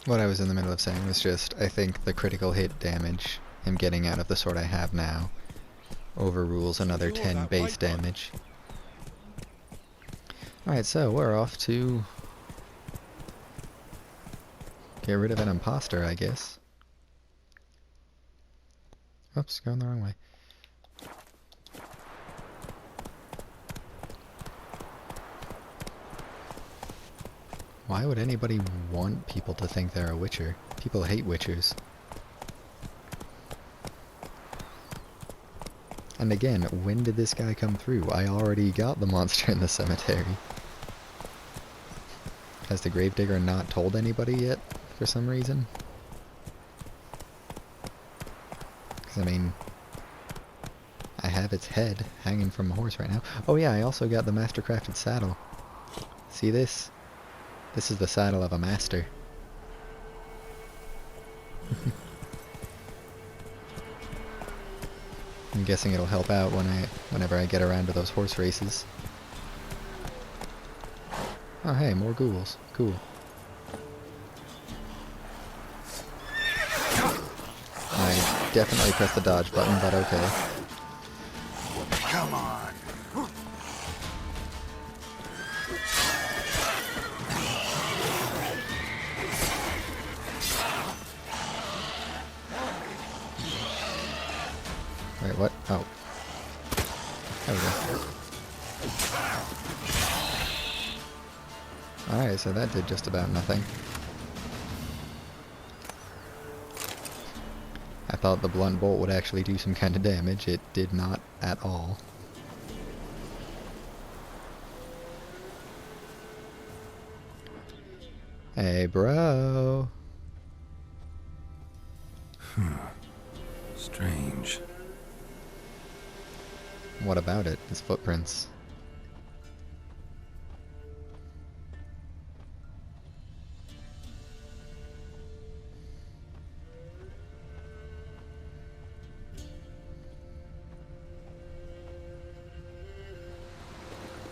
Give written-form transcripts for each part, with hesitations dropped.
What I was in the middle of saying was just, I think the critical hit damage, him getting out of the sword I have now, overrules another 10 base damage. Alright, so we're off to get rid of an imposter, I guess. Oops, going the wrong way. Why would anybody want people to think they're a witcher? People hate witchers. And again, when did this guy come through? I already got the monster in the cemetery. Has the gravedigger not told anybody yet, for some reason? Because, I mean, I have its head hanging from a horse right now. Oh yeah, I also got the master-crafted saddle. See this? This is the saddle of a master. I'm guessing it'll help out whenever I get around to those horse races. Oh hey, more ghouls. Cool. I definitely pressed the dodge button, but okay. Come on. Wait, what? Oh. There we go. Alright, so that did just about nothing. I thought the blunt bolt would actually do some kind of damage. It did not at all. Hey, bro. Strange. What about it? His footprints.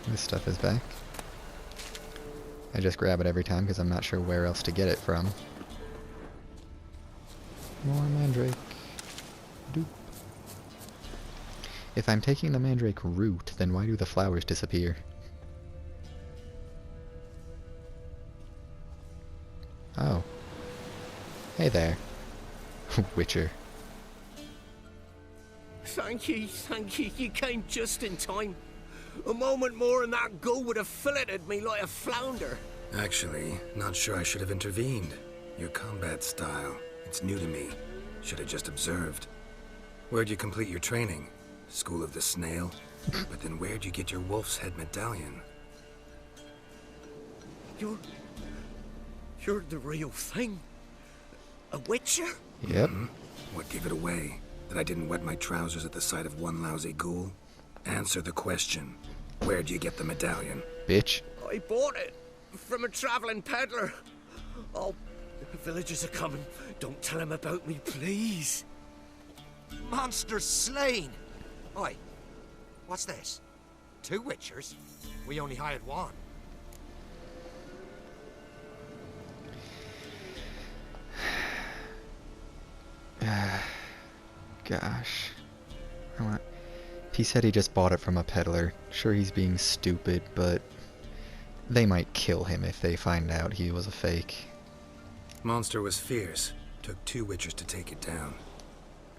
This stuff is back. I just grab it every time because I'm not sure where else to get it from. More mandrake. Doop. If I'm taking the mandrake root, then why do the flowers disappear? Oh. Hey there. Witcher. Thank you. You came just in time. A moment more and that ghoul would have filleted me like a flounder. Actually, not sure I should have intervened. Your combat style, it's new to me. Should have just observed. Where'd you complete your training? School of the Snail? But then where'd you get your wolf's head medallion? You're the real thing. A witcher? Yep. What gave it away? That I didn't wet my trousers at the sight of one lousy ghoul? Answer the question. Where'd you get the medallion? Bitch. I bought it from a traveling peddler. Oh, the villagers are coming. Don't tell them about me, please. Monster slain! Oi, what's this? 2 witchers? We only hired one. Gosh. He said he just bought it from a peddler. Sure, he's being stupid, but they might kill him if they find out he was a fake. Monster was fierce. Took 2 witchers to take it down.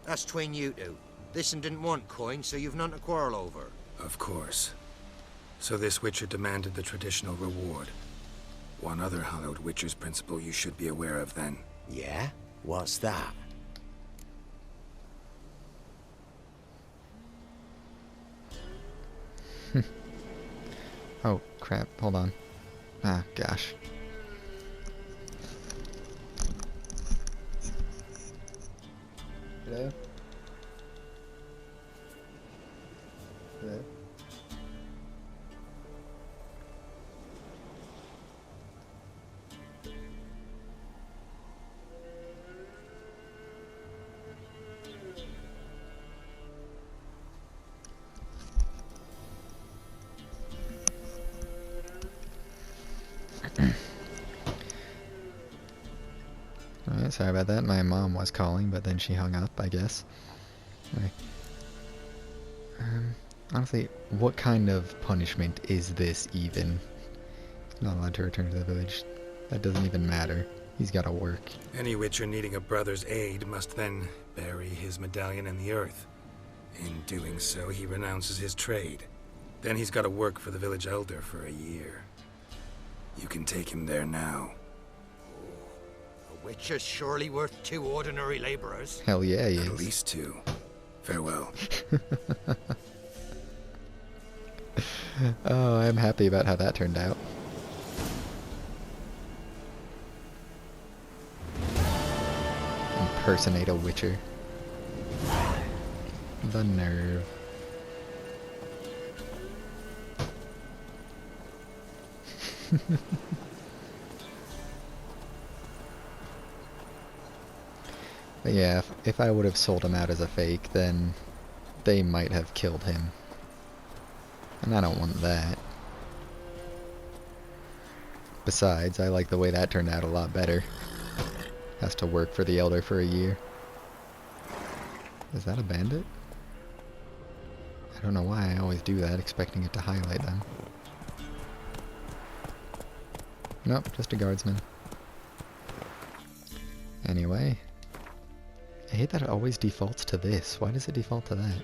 That's tween you two. This'n didn't want coin, so you've none to quarrel over. Of course. So this witcher demanded the traditional reward. One other hallowed witcher's principle you should be aware of then. Yeah? What's that? Oh, crap. Hold on. Ah, gosh. Hello? Hello? sorry about that. My mom was calling, but then she hung up, I guess. Anyway. Honestly, what kind of punishment is this even? Not allowed to return to the village. That doesn't even matter. He's gotta work. Any witcher needing a brother's aid must then bury his medallion in the earth. In doing so, he renounces his trade. Then he's gotta work for the village elder for a year. You can take him there now. A witcher's surely worth 2 ordinary laborers. Hell yeah, he At is. least 2. Farewell. Oh, I'm happy about how that turned out. Impersonate a witcher. The nerve. But yeah, if I would have sold him out as a fake, then they might have killed him. And I don't want that. Besides, I like the way that turned out a lot better. Has to work for the Elder for a year. Is that a bandit? I don't know why I always do that, expecting it to highlight them. Nope, just a guardsman. Anyway. I hate that it always defaults to this. Why does it default to that?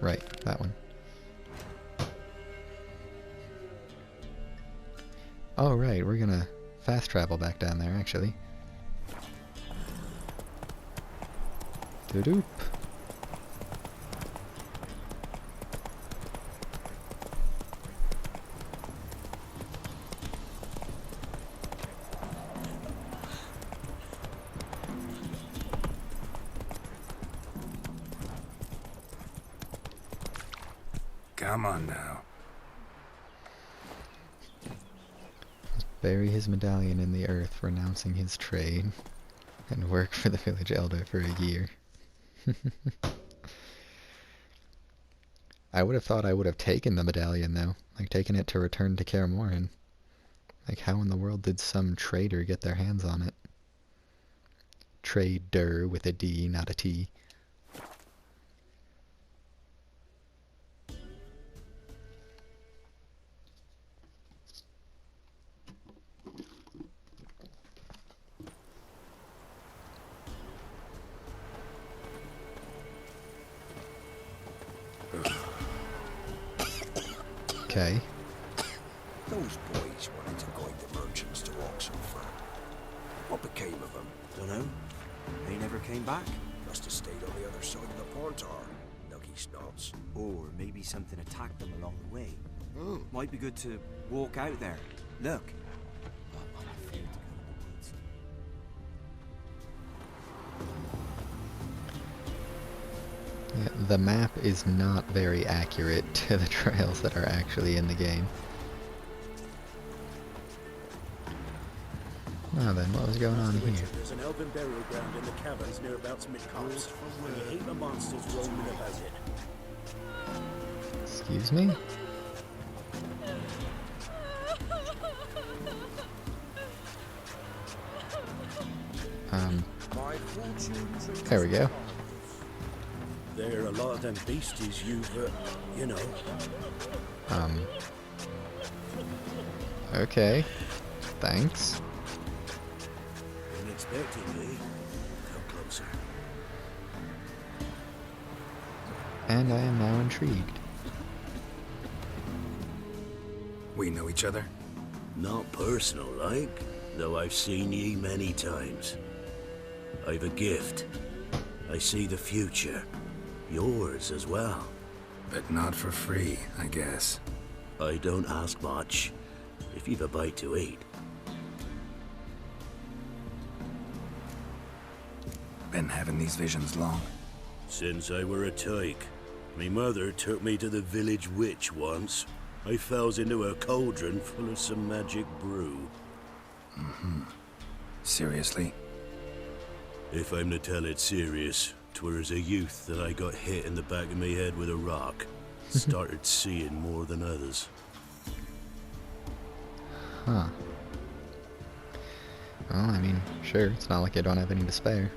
Right, that one. Oh, right, we're gonna fast travel back down there, actually. Doop. Come on now. Bury his medallion in the earth, renouncing his trade, and work for the village elder for a year. I would have thought I would have taken the medallion, though. Like, taken it to return to Kaer Morhen. Like, how in the world did some trader get their hands on it? Trader with a D, not a T. Okay. Those boys wanted to guide the merchants to Oxenford. What became of them? Dunno. They never came back. Must have stayed on the other side of the Pontar. Lucky snots. Or maybe something attacked them along the way. Hmm. Might be good to walk out there. Look. But I'm afraid to go in the woods. Yeah, the map is not very accurate to the trails that are actually in the game. Now then, what was going on here? There's an elven burial ground in the caverns nearabouts mid-coast, and you hate the monsters roaming about it. Excuse me? My fortunes are There we go. There are a lot of them beasties you've, you know. Okay. Thanks. Unexpectedly. Come closer. And I am now intrigued. We know each other? Not personal, like, though I've seen ye many times. I've a gift. I see the future. Yours as well. But not for free, I guess. I don't ask much, if you've a bite to eat. Been having these visions long? Since I were a tyke. Me mother took me to the village witch once. I fells into her cauldron full of some magic brew. Seriously? If I'm to tell it serious, 'twere as a youth that I got hit in the back of me head with a rock. Started seeing more than others. Huh. Well, I mean, sure, it's not like I don't have any to spare.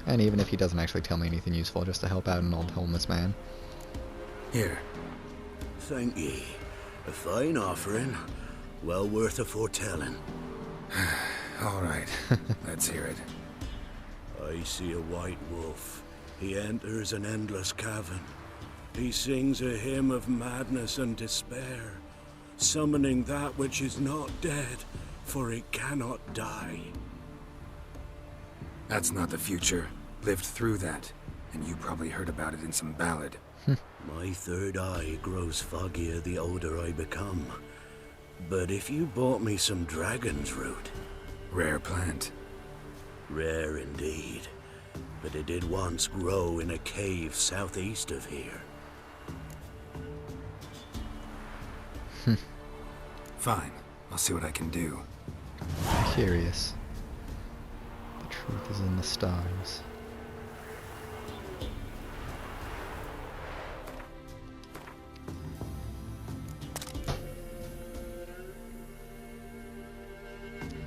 And even if he doesn't actually tell me anything useful, just to help out an old homeless man. Here. Thank ye. A fine offering. Well worth a foretelling. All right. Let's hear it. I see a white wolf. He enters an endless cavern. He sings a hymn of madness and despair, summoning that which is not dead, for it cannot die. That's not the future. Lived through that. And you probably heard about it in some ballad. My third eye grows foggier the older I become. But if you bought me some dragon's root... Rare plant. Rare indeed. But it did once grow in a cave southeast of here. Fine. I'll see what I can do. Curious. The truth is in the stars.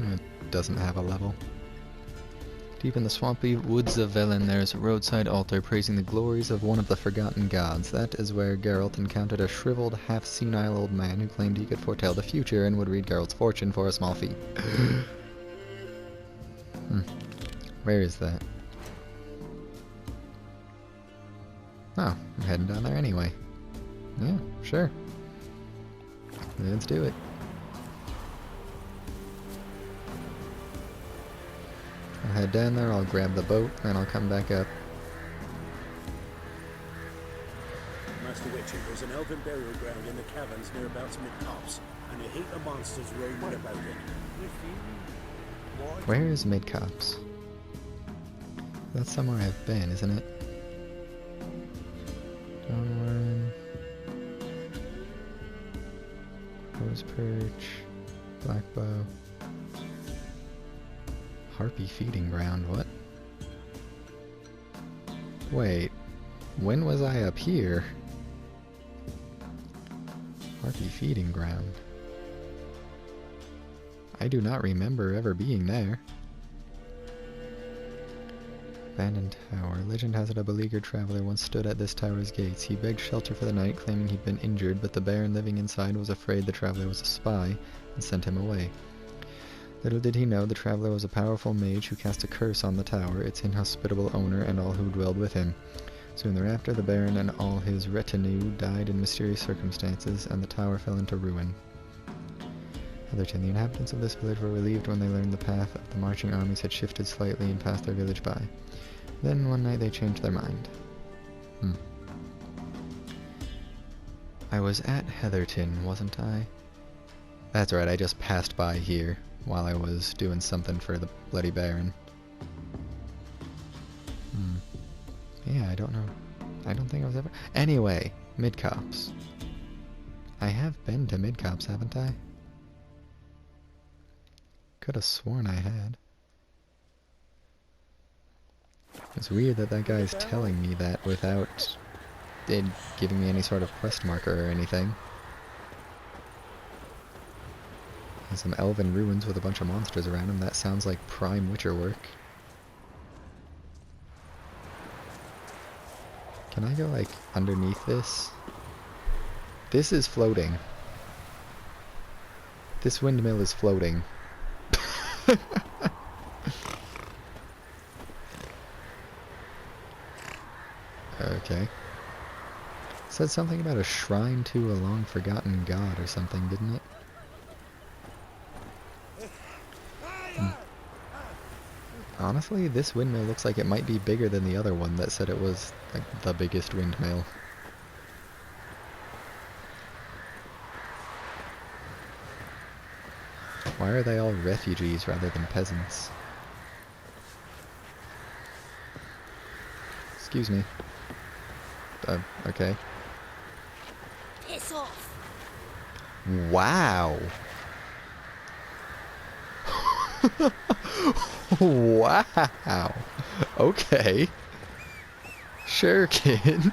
It doesn't have a level. Deep in the swampy woods of Velen, there is a roadside altar praising the glories of one of the forgotten gods. That is where Geralt encountered a shriveled, half-senile old man who claimed he could foretell the future and would read Geralt's fortune for a small fee. Where is that? Oh, I'm heading down there anyway. Yeah, sure. Let's do it. I'll head down there, I'll grab the boat, and I'll come back up. Master Witcher, there's an elven burial ground in the caverns nearabouts mid-tops, and a heap of monsters roaming about it. Where is Mid-Cops? That's somewhere I've been, isn't it? Downwarn. Rose Perch. Blackbow. Harpy feeding ground, what? Wait, when was I up here? Harpy feeding ground. I do not remember ever being there. Abandoned tower. Legend has it a beleaguered traveler once stood at this tower's gates. He begged shelter for the night, claiming he'd been injured, but the baron living inside was afraid the traveler was a spy and sent him away. Little did he know the traveler was a powerful mage who cast a curse on the tower, its inhospitable owner, and all who dwelled with him. Soon thereafter, the baron and all his retinue died in mysterious circumstances, and the tower fell into ruin. Heatherton. The inhabitants of this village were relieved when they learned the path of the marching armies had shifted slightly and passed their village by. Then one night they changed their mind. I was at Heatherton, wasn't I? That's right, I just passed by here while I was doing something for the Bloody Baron. Yeah, I don't know. I don't think I was ever... Anyway, Mid-Cops. I have been to Mid-Cops, haven't I? Could have sworn I had. It's weird that that guy's telling me that without it giving me any sort of quest marker or anything. And some elven ruins with a bunch of monsters around them. That sounds like prime Witcher work. Can I go, like, underneath this? This is floating. This windmill is floating. Okay. It said something about a shrine to a long-forgotten god or something, didn't it? Honestly, this windmill looks like it might be bigger than the other one that said it was, like, the biggest windmill. Why are they all refugees rather than peasants? Excuse me. Okay. Piss off. Wow. Wow. Okay. Sure, kid.